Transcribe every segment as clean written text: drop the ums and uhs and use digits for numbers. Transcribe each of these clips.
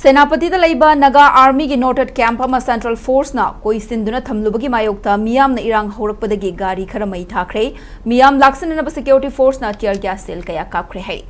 Senapati da laiba Naga Army gi noted camp ama Central Force na koi sinduna thamlubagi mayokta Meeyam na irang horakpadagi Gari Khara mai Thakhre Meeyam Lakshinnaba security force na tear gas sel kaya Kapkhre hai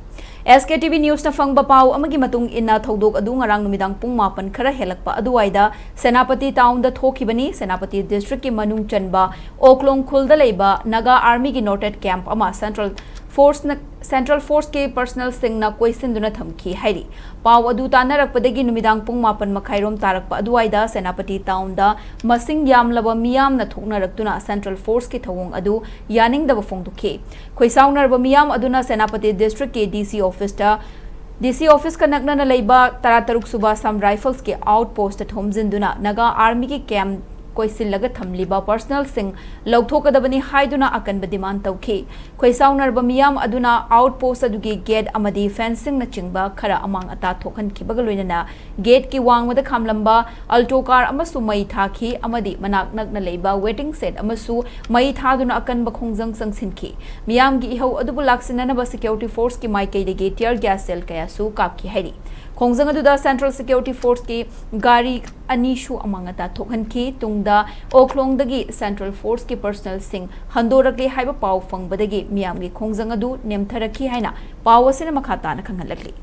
SKTV news na fangba pau amagi matung inna thodok adu ngarang numidang pung 9 khara helakpa aduwaida Senapati town da thokibani Senapati district ki manung chanba Oklong khul da laiba Naga Army gi noted camp ama Central Force ke personal sing na koi sinduna thamki hairi paw adu tanarakpadagi numidang pung 9 makhairom tarakpa aduwaida Senapati town da masing yamlaba Meeyam na thoknaraktuna Central Force ke thawong adu yaningdaba phongdukhe khoisaunarba Meeyam aduna Senapati district ke DC office ka nakna na laiba 13 suba sam rifles ke outpost at homjinduna Naga Army ke camp koisillaga thamliba personal sing lawthokadabani haiduna akanba demand tawkhi khoisaunarba Meeyam aduna outpost adugi gate amadi fencing na chingba khara amang ata thokhan kibaga loinana gate ki wangmada khamlamba alto car amasu mai thakhi amadi manak nakna leiba waiting set amasu mai thaduna akanba khongjang sangsinki Meeyam gi ihau adubu Lakshinnaba security force ki maikei de tear gas cell kaya su kapki hairi khongjang aduda Central Security Force ki Gari anishu amangata thokhanki tungda Oklong dagi Central Force ki personnel sing handorakle haiba paw fangbadagi Meeyam gi khongjang adu nemtharaki haina paw asina makhatana khangalakli